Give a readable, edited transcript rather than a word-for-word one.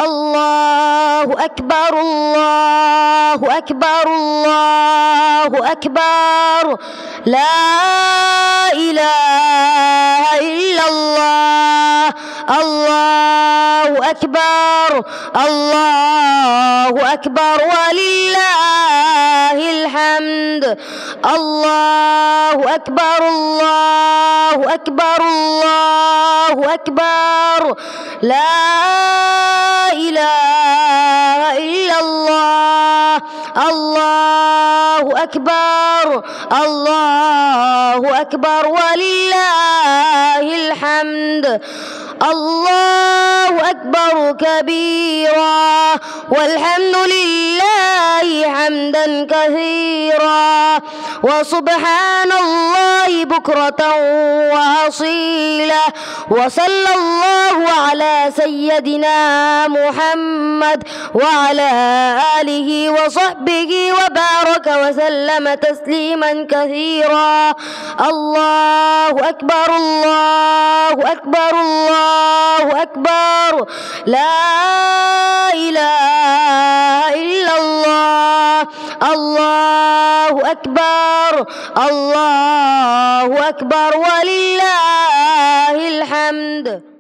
الله أكبر الله أكبر الله أكبر لا إله إلا الله الله أكبر الله أكبر ولله الحمد الله أكبر الله أكبر الله أكبر لا إله إلا الله الله أكبر الله أكبر ولله الحمد الله أكبر كبيرا والحمد لله حمدا كثيرا وسبحان الله بكرة وأصيلا وصلى الله على سيدنا محمد وعلى آله وصحبه وبارك وسلم تسليما كثيرا الله أكبر الله أكبر الله أكبر لا إله إلا الله الله أكبر الله أكبر ولله الحمد.